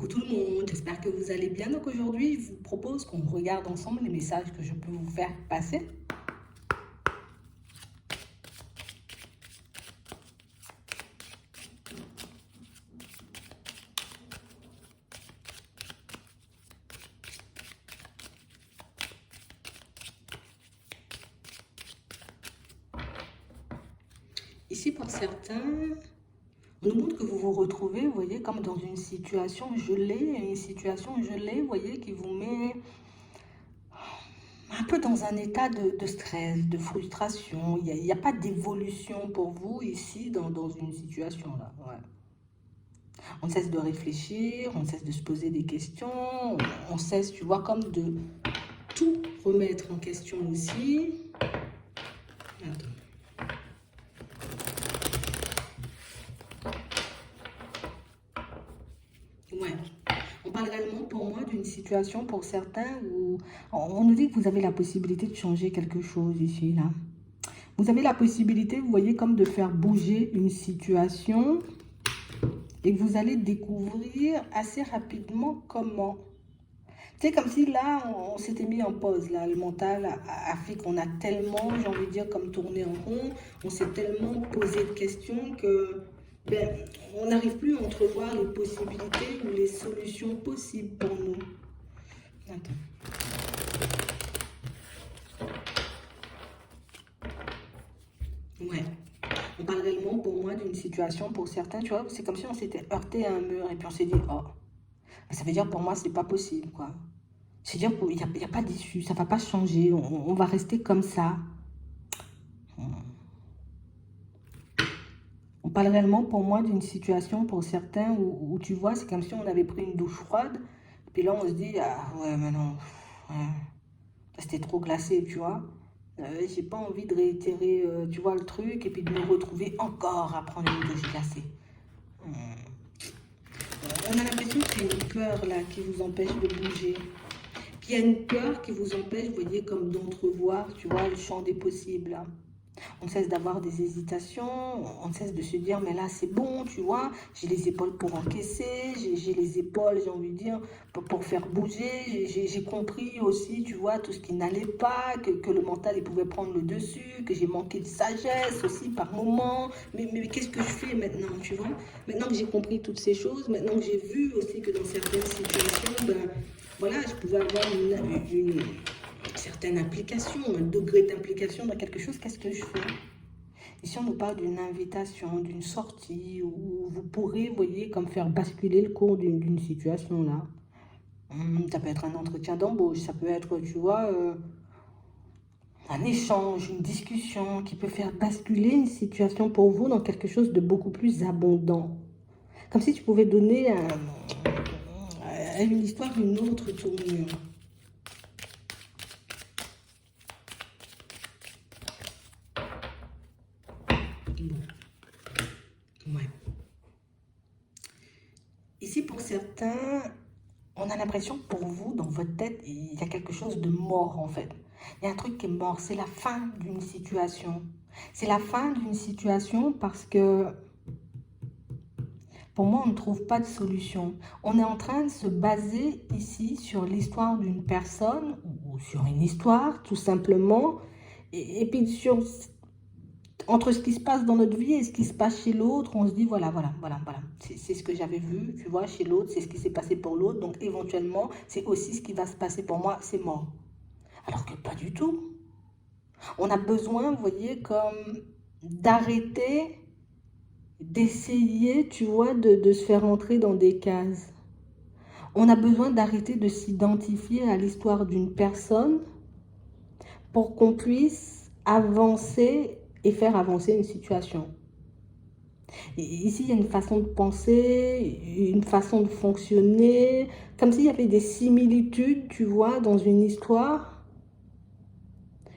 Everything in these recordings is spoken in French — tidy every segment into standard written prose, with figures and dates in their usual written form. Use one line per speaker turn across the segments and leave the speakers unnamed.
Coucou tout le monde, j'espère que vous allez bien. Donc aujourd'hui, je vous propose qu'on regarde ensemble les messages que je peux vous faire passer. Ici, pour certains, on nous montre que vous vous retrouvez, vous voyez, comme dans une situation gelée, vous voyez, qui vous met un peu dans un état de stress, de frustration. Il n'y a pas d'évolution pour vous ici dans une situation là. Ouais. On cesse de réfléchir, on cesse de se poser des questions, on cesse, tu vois, comme de tout remettre en question aussi. Attends. Ouais. On parle réellement pour moi d'une situation pour certains où on nous dit que vous avez la possibilité de changer quelque chose ici, là. Vous avez la possibilité, vous voyez, comme de faire bouger une situation et que vous allez découvrir assez rapidement comment. C'est comme si là, on s'était mis en pause, là. Le mental a fait qu'on a tellement, j'ai envie de dire, comme tourné en rond, on s'est tellement posé de questions que ben, on n'arrive plus à entrevoir les possibilités ou les solutions possibles pour nous. Attends. Ouais. On parle réellement pour moi d'une situation, pour certains, tu vois, c'est comme si on s'était heurté à un mur et puis on s'est dit, oh, ça veut dire pour moi, c'est pas possible, quoi. C'est-à-dire qu'il n'y a pas d'issue, ça va pas changer, on va rester comme ça. On parle réellement pour moi d'une situation pour certains où tu vois, c'est comme si on avait pris une douche froide, puis là on se dit, ah ouais, mais non, ouais, c'était trop glacé, tu vois. J'ai pas envie de réitérer, tu vois, le truc, et puis de me retrouver encore à prendre une douche glacée. On a l'impression qu'il y a une peur là qui vous empêche de bouger. Puis il y a une peur qui vous empêche, vous voyez, comme d'entrevoir, tu vois, le champ des possibles, là. On cesse d'avoir des hésitations, on cesse de se dire, mais là c'est bon, tu vois, j'ai les épaules pour encaisser, j'ai les épaules, j'ai envie de dire, pour faire bouger, j'ai compris aussi, tu vois, tout ce qui n'allait pas, que le mental il pouvait prendre le dessus, que j'ai manqué de sagesse aussi par moments, mais qu'est-ce que je fais maintenant, tu vois? Maintenant que j'ai compris toutes ces choses, maintenant que j'ai vu aussi que dans certaines situations, ben, voilà, je pouvais avoir une certaine implication, un degré d'implication dans quelque chose, qu'est-ce que je fais? Ici, on nous parle d'une invitation, d'une sortie, où vous pourrez, vous voyez, comme faire basculer le cours d'une situation là. Ça peut être un entretien d'embauche, ça peut être, tu vois, un échange, une discussion qui peut faire basculer une situation pour vous dans quelque chose de beaucoup plus abondant. Comme si tu pouvais donner à une histoire une autre tournure. Bon, ouais. Ici, pour certains, on a l'impression que pour vous, dans votre tête, il y a quelque chose de mort en fait. Il y a un truc qui est mort, c'est la fin d'une situation. C'est la fin d'une situation parce que pour moi, on ne trouve pas de solution. On est en train de se baser ici sur l'histoire d'une personne ou sur une histoire tout simplement. Et puis entre ce qui se passe dans notre vie et ce qui se passe chez l'autre, on se dit voilà. C'est ce que j'avais vu, tu vois, chez l'autre, c'est ce qui s'est passé pour l'autre. Donc éventuellement, c'est aussi ce qui va se passer pour moi, c'est mort. Alors que pas du tout. On a besoin, vous voyez, comme d'arrêter, d'essayer, tu vois, de se faire entrer dans des cases. On a besoin d'arrêter de s'identifier à l'histoire d'une personne pour qu'on puisse avancer et faire avancer une situation. Et ici, il y a une façon de penser, une façon de fonctionner, comme s'il y avait des similitudes, tu vois, dans une histoire.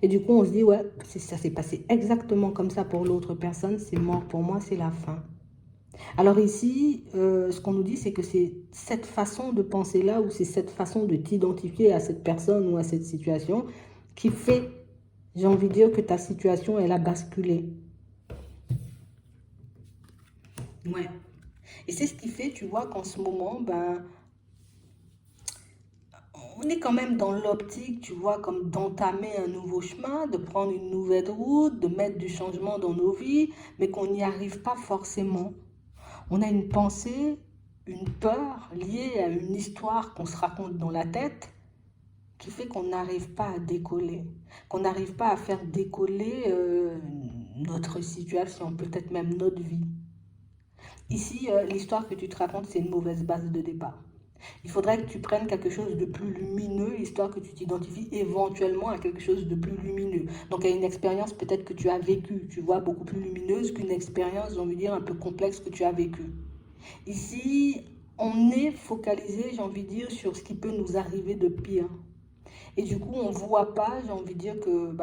Et du coup, on se dit, ouais, ça s'est passé exactement comme ça pour l'autre personne, c'est mort pour moi, c'est la fin. Alors ici, ce qu'on nous dit, c'est que c'est cette façon de penser-là, ou c'est cette façon de t'identifier à cette personne ou à cette situation, qui fait, j'ai envie de dire, que ta situation, elle a basculé. Ouais. Et c'est ce qui fait, tu vois, qu'en ce moment, ben, on est quand même dans l'optique, tu vois, comme d'entamer un nouveau chemin, de prendre une nouvelle route, de mettre du changement dans nos vies, mais qu'on n'y arrive pas forcément. On a une pensée, une peur liée à une histoire qu'on se raconte dans la tête qui fait qu'on n'arrive pas à décoller, qu'on n'arrive pas à faire décoller notre situation, peut-être même notre vie. Ici, l'histoire que tu te racontes, c'est une mauvaise base de départ. Il faudrait que tu prennes quelque chose de plus lumineux, histoire que tu t'identifies éventuellement à quelque chose de plus lumineux. Donc à une expérience peut-être que tu as vécue, tu vois, beaucoup plus lumineuse qu'une expérience, j'ai envie de dire, un peu complexe que tu as vécue. Ici, on est focalisé, j'ai envie de dire, sur ce qui peut nous arriver de pire. Et du coup, on ne voit pas, j'ai envie de dire que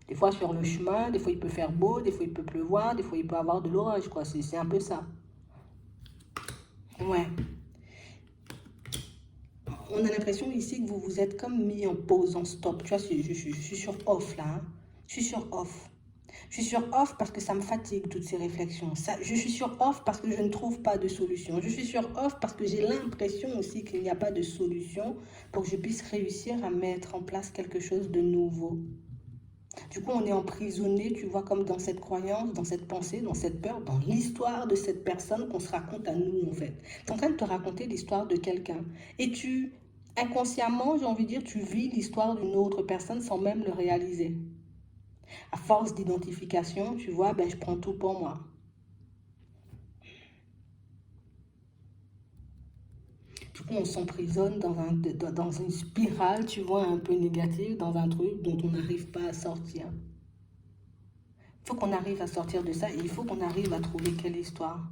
des fois sur le chemin, des fois il peut faire beau, des fois il peut pleuvoir, des fois il peut avoir de l'orage, quoi. C'est un peu ça. Ouais. On a l'impression ici que vous vous êtes comme mis en pause, en stop. Tu vois, je suis sur off là. Hein. Je suis sur off. Je suis sur off parce que ça me fatigue toutes ces réflexions. Je suis sur off parce que je ne trouve pas de solution. Je suis sur off parce que j'ai l'impression aussi qu'il n'y a pas de solution pour que je puisse réussir à mettre en place quelque chose de nouveau. Du coup, on est emprisonné, tu vois, comme dans cette croyance, dans cette pensée, dans cette peur, dans l'histoire de cette personne qu'on se raconte à nous, en fait. Tu es en train de te raconter l'histoire de quelqu'un. Et inconsciemment, j'ai envie de dire, tu vis l'histoire d'une autre personne sans même le réaliser. À force d'identification, tu vois, je prends tout pour moi. Du coup, on s'emprisonne dans une spirale, tu vois, un peu négative, dans un truc dont on n'arrive pas à sortir. Il faut qu'on arrive à sortir de ça et il faut qu'on arrive à trouver quelle histoire.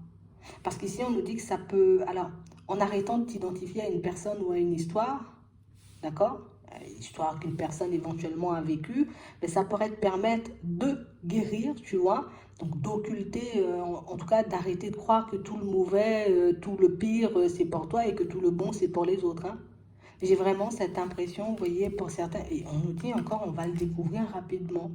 Parce qu'ici, on nous dit que ça peut... Alors, en arrêtant de t'identifier à une personne ou à une histoire, d'accord, histoire qu'une personne éventuellement a vécue, mais ça pourrait te permettre de guérir, tu vois, donc d'occulter, en tout cas d'arrêter de croire que tout le mauvais, tout le pire, c'est pour toi et que tout le bon, c'est pour les autres. Hein. J'ai vraiment cette impression, vous voyez, pour certains, et on nous dit encore, on va le découvrir rapidement.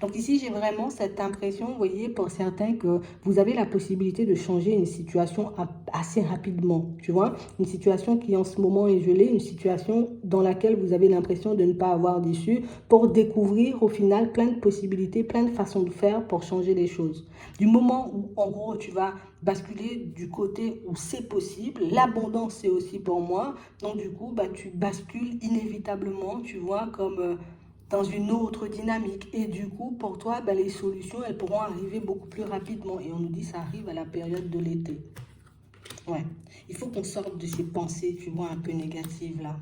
Donc ici, j'ai vraiment cette impression, vous voyez, pour certains, que vous avez la possibilité de changer une situation assez rapidement, tu vois. Une situation qui en ce moment est gelée, une situation dans laquelle vous avez l'impression de ne pas avoir d'issue, pour découvrir au final plein de possibilités, plein de façons de faire pour changer les choses. Du moment où, en gros, tu vas basculer du côté où c'est possible, l'abondance c'est aussi pour moi, donc du coup, tu bascules inévitablement, tu vois, comme... dans une autre dynamique. Et du coup, pour toi, les solutions, elles pourront arriver beaucoup plus rapidement. Et on nous dit ça arrive à la période de l'été. Ouais. Il faut qu'on sorte de ces pensées, tu vois, un peu négatives là.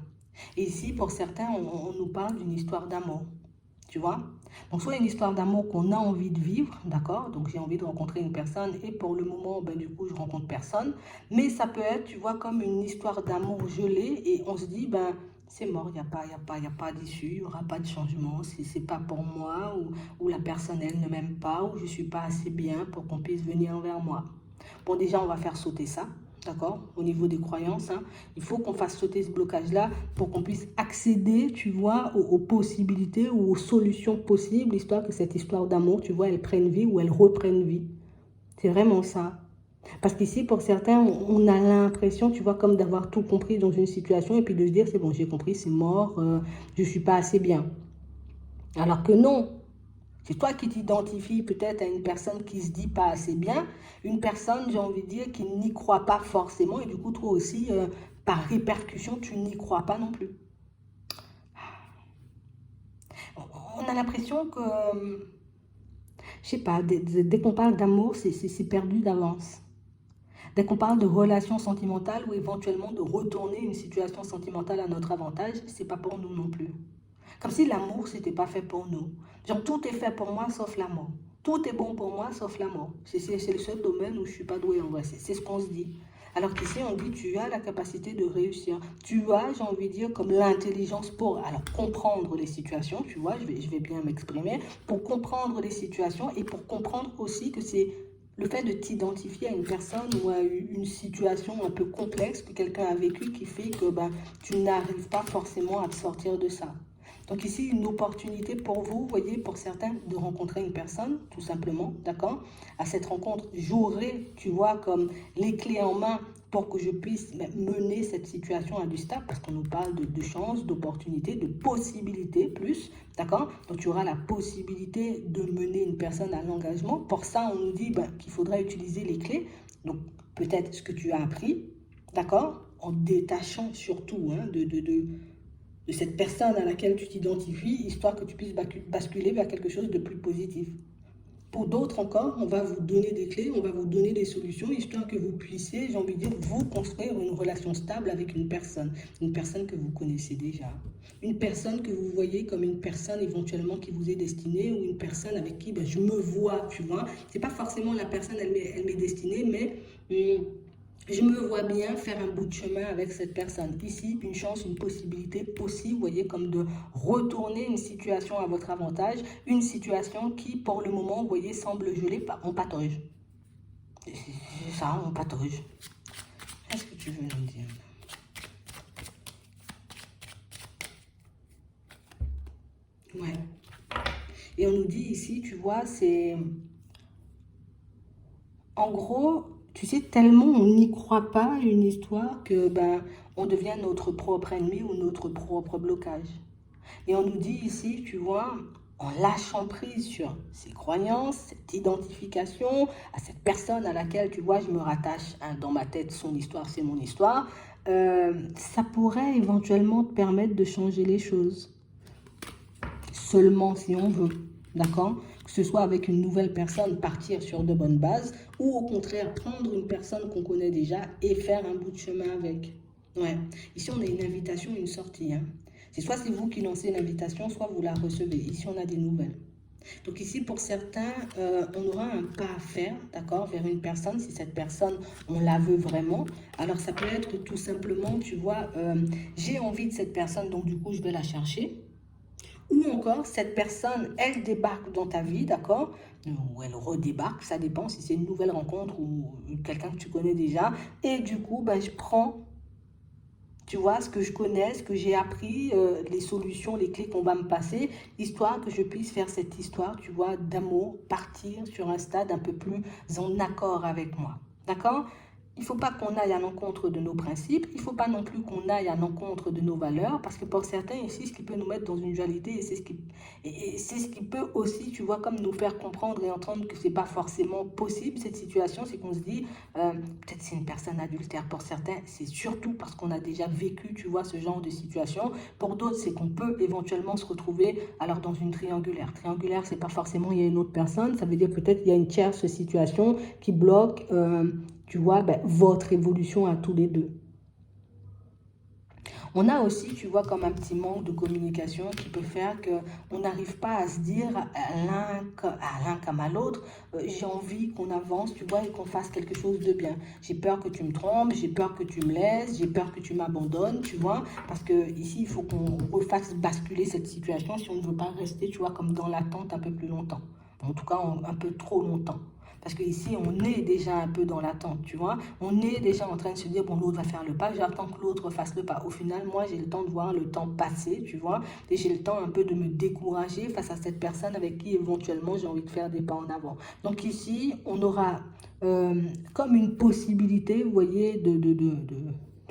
Et ici, pour certains, on nous parle d'une histoire d'amour. Tu vois? Donc, soit une histoire d'amour qu'on a envie de vivre, d'accord? Donc, j'ai envie de rencontrer une personne et pour le moment, du coup, je rencontre personne. Mais ça peut être, tu vois, comme une histoire d'amour gelée et on se dit, c'est mort, il n'y a pas d'issue, il n'y aura pas de changement, c'est pas pour moi, ou la personne, elle ne m'aime pas, ou je ne suis pas assez bien pour qu'on puisse venir vers moi. Bon, déjà, on va faire sauter ça, d'accord, au niveau des croyances. Hein. Il faut qu'on fasse sauter ce blocage-là pour qu'on puisse accéder, tu vois, aux possibilités ou aux solutions possibles, histoire que cette histoire d'amour, tu vois, elle prenne vie ou elle reprenne vie. C'est vraiment ça. Parce qu'ici, pour certains, on a l'impression, tu vois, comme d'avoir tout compris dans une situation et puis de se dire, c'est bon, j'ai compris, c'est mort, je ne suis pas assez bien. Alors que non, c'est toi qui t'identifies peut-être à une personne qui se dit pas assez bien, une personne, j'ai envie de dire, qui n'y croit pas forcément et du coup, toi aussi, par répercussion, tu n'y crois pas non plus. On a l'impression que, je sais pas, dès qu'on parle d'amour, c'est perdu d'avance. Dès qu'on parle de relations sentimentales ou éventuellement de retourner une situation sentimentale à notre avantage, c'est pas pour nous non plus. Comme si l'amour, c'était pas fait pour nous. Genre, tout est fait pour moi sauf l'amour. Tout est bon pour moi sauf l'amour. C'est le seul domaine où je suis pas douée en vrai. C'est ce qu'on se dit. Alors qu'ici, on dit, tu as la capacité de réussir. Tu as, j'ai envie de dire, comme l'intelligence pour comprendre les situations, tu vois, je vais bien m'exprimer, pour comprendre les situations et pour comprendre aussi que c'est le fait de t'identifier à une personne ou à une situation un peu complexe que quelqu'un a vécu qui fait que tu n'arrives pas forcément à te sortir de ça. Donc ici, une opportunité pour vous, voyez, pour certains, de rencontrer une personne, tout simplement, d'accord? À cette rencontre, j'aurai, tu vois, comme les clés en main pour que je puisse mener cette situation à du stable, parce qu'on nous parle de chances, d'opportunités, de possibilités plus, d'accord? Donc tu auras la possibilité de mener une personne à l'engagement. Pour ça, on nous dit qu'il faudrait utiliser les clés, donc peut-être ce que tu as appris, d'accord? En détachant surtout de cette personne à laquelle tu t'identifies, histoire que tu puisses basculer vers quelque chose de plus positif. Pour d'autres encore, on va vous donner des clés, on va vous donner des solutions, histoire que vous puissiez, j'ai envie de dire, vous construire une relation stable avec une personne que vous connaissez déjà, une personne que vous voyez comme une personne éventuellement qui vous est destinée, ou une personne avec qui je me vois, tu vois. C'est pas forcément la personne, elle m'est destinée, mais je me vois bien faire un bout de chemin avec cette personne. Ici, une chance, une possibilité aussi, vous voyez, comme de retourner une situation à votre avantage, une situation qui, pour le moment, vous voyez, semble gelée, on patauge. C'est ça, on patauge. Qu'est-ce que tu veux nous dire? Ouais. Et on nous dit ici, tu vois, c'est... En gros, tu sais, tellement on n'y croit pas une histoire que on devient notre propre ennemi ou notre propre blocage. Et on nous dit ici, tu vois, en lâchant prise sur ces croyances, cette identification à cette personne à laquelle, tu vois, je me rattache, hein, dans ma tête, son histoire, c'est mon histoire, ça pourrait éventuellement te permettre de changer les choses. Seulement si on veut, d'accord? Que ce soit avec une nouvelle personne, partir sur de bonnes bases, ou au contraire, prendre une personne qu'on connaît déjà et faire un bout de chemin avec. Ouais. Ici, on a une invitation, une sortie. Hein. C'est soit c'est vous qui lancez l'invitation, soit vous la recevez. Ici, on a des nouvelles. Donc ici, pour certains, on aura un pas à faire, d'accord, vers une personne. Si cette personne, on la veut vraiment. Alors, ça peut être tout simplement, tu vois, j'ai envie de cette personne, donc du coup, je vais la chercher. Ou encore, cette personne, elle débarque dans ta vie, d'accord? Ou elle redébarque, ça dépend si c'est une nouvelle rencontre ou quelqu'un que tu connais déjà. Et du coup, je prends, tu vois, ce que je connais, ce que j'ai appris, les solutions, les clés qu'on va me passer, histoire que je puisse faire cette histoire, tu vois, d'amour, partir sur un stade un peu plus en accord avec moi. D'accord? Il ne faut pas qu'on aille à l'encontre de nos principes, il ne faut pas non plus qu'on aille à l'encontre de nos valeurs, parce que pour certains, ici, ce qui peut nous mettre dans une dualité, et c'est ce qui peut aussi, tu vois, comme nous faire comprendre et entendre que ce n'est pas forcément possible, cette situation, c'est qu'on se dit, peut-être c'est une personne adultère. Pour certains, c'est surtout parce qu'on a déjà vécu, tu vois, ce genre de situation. Pour d'autres, c'est qu'on peut éventuellement se retrouver alors dans une triangulaire. Triangulaire, c'est pas forcément il y a une autre personne, ça veut dire peut-être il y a une tierce situation qui bloque... tu vois, votre évolution à tous les deux. On a aussi, tu vois, comme un petit manque de communication qui peut faire qu'on n'arrive pas à se dire à l'un comme à l'autre, j'ai envie qu'on avance, tu vois, et qu'on fasse quelque chose de bien. J'ai peur que tu me trompes, j'ai peur que tu me laisses, j'ai peur que tu m'abandonnes, tu vois, parce que ici, il faut qu'on refasse basculer cette situation si on ne veut pas rester, tu vois, comme dans l'attente un peu plus longtemps. En tout cas, un peu trop longtemps. Parce qu'ici, on est déjà un peu dans l'attente, tu vois. On est déjà en train de se dire, bon, l'autre va faire le pas, j'attends que l'autre fasse le pas. Au final, moi, j'ai le temps de voir le temps passer, tu vois. Et j'ai le temps un peu de me décourager face à cette personne avec qui, éventuellement, j'ai envie de faire des pas en avant. Donc ici, on aura comme une possibilité, vous voyez, de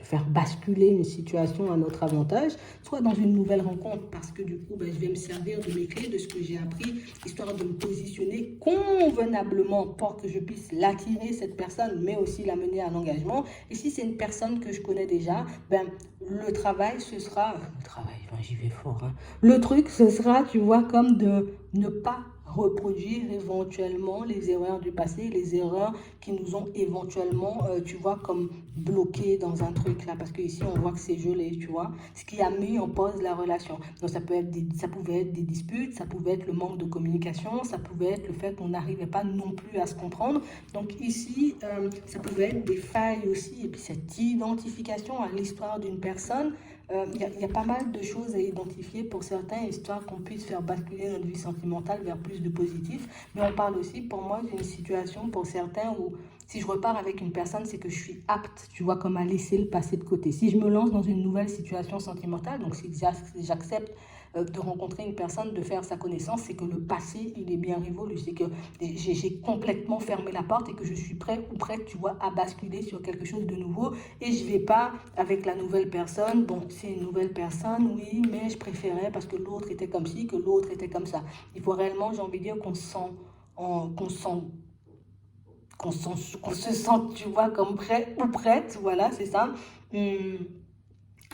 faire basculer une situation à notre avantage, soit dans une nouvelle rencontre, parce que du coup, je vais me servir de mes clés, de ce que j'ai appris, histoire de me positionner convenablement pour que je puisse l'attirer, cette personne, mais aussi la mener à l'engagement. Et si c'est une personne que je connais déjà, le travail, ce sera... Le travail, j'y vais fort. Hein. Le truc, ce sera, tu vois, comme de ne pas reproduire éventuellement les erreurs du passé, les erreurs qui nous ont éventuellement, tu vois, comme bloqués dans un truc là, parce qu'ici on voit que c'est gelé, tu vois, ce qui a mis en pause la relation. Donc ça pouvait être des disputes, ça pouvait être le manque de communication, ça pouvait être le fait qu'on n'arrivait pas non plus à se comprendre. Donc ici, ça pouvait être des failles aussi, et puis cette identification à l'histoire d'une personne. Il y a pas mal de choses à identifier pour certains, histoire qu'on puisse faire basculer notre vie sentimentale vers plus de positif. Mais on parle aussi, pour moi, d'une situation pour certains où si je repars avec une personne, c'est que je suis apte, tu vois, comme à laisser le passé de côté. Si je me lance dans une nouvelle situation sentimentale, donc si j'accepte de rencontrer une personne, de faire sa connaissance, c'est que le passé, il est bien révolu. C'est que j'ai complètement fermé la porte et que je suis prêt ou prête, tu vois, à basculer sur quelque chose de nouveau. Et je ne vais pas avec la nouvelle personne. Bon, c'est une nouvelle personne, oui, mais je préférais parce que l'autre était comme ci, que l'autre était comme ça. Il faut réellement, j'ai envie de dire, qu'on se sente, tu vois, comme prêt ou prête, voilà, c'est ça,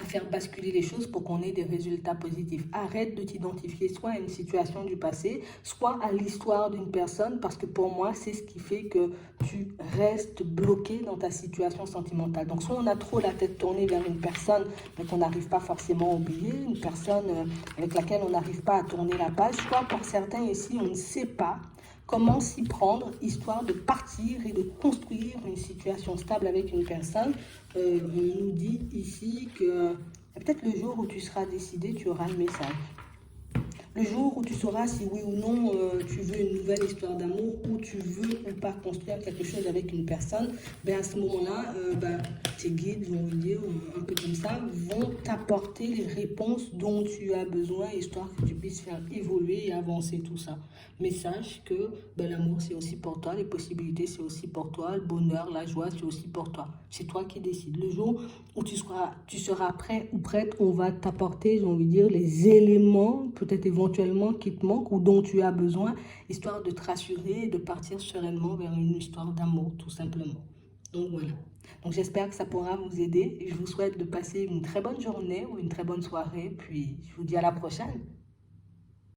à faire basculer les choses pour qu'on ait des résultats positifs. Arrête de t'identifier soit à une situation du passé, soit à l'histoire d'une personne, parce que pour moi, c'est ce qui fait que tu restes bloqué dans ta situation sentimentale. Donc, soit on a trop la tête tournée vers une personne, mais qu'on n'arrive pas forcément à oublier, une personne avec laquelle on n'arrive pas à tourner la page, soit pour certains ici, on ne sait pas comment s'y prendre, histoire de partir et de construire une situation stable avec une personne. On nous dit ici que peut-être le jour où tu seras décidé, tu auras le message. Le jour où tu sauras si oui ou non tu veux une nouvelle histoire d'amour, ou tu veux ou pas construire quelque chose avec une personne, ben à ce moment-là, tes guides vont dire, un peu comme ça, vont t'apporter les réponses dont tu as besoin, histoire que tu puisses faire évoluer et avancer tout ça. Mais sache que l'amour, c'est aussi pour toi, les possibilités, c'est aussi pour toi, le bonheur, la joie, c'est aussi pour toi. C'est toi qui décides. Le jour où tu seras prêt ou prête, on va t'apporter, j'ai envie de dire, les éléments, peut-être éventuellement, qui te manquent ou dont tu as besoin, histoire de te rassurer et de partir sereinement vers une histoire d'amour, tout simplement. Donc voilà. Donc j'espère que ça pourra vous aider. Je vous souhaite de passer une très bonne journée ou une très bonne soirée. Puis je vous dis à la prochaine.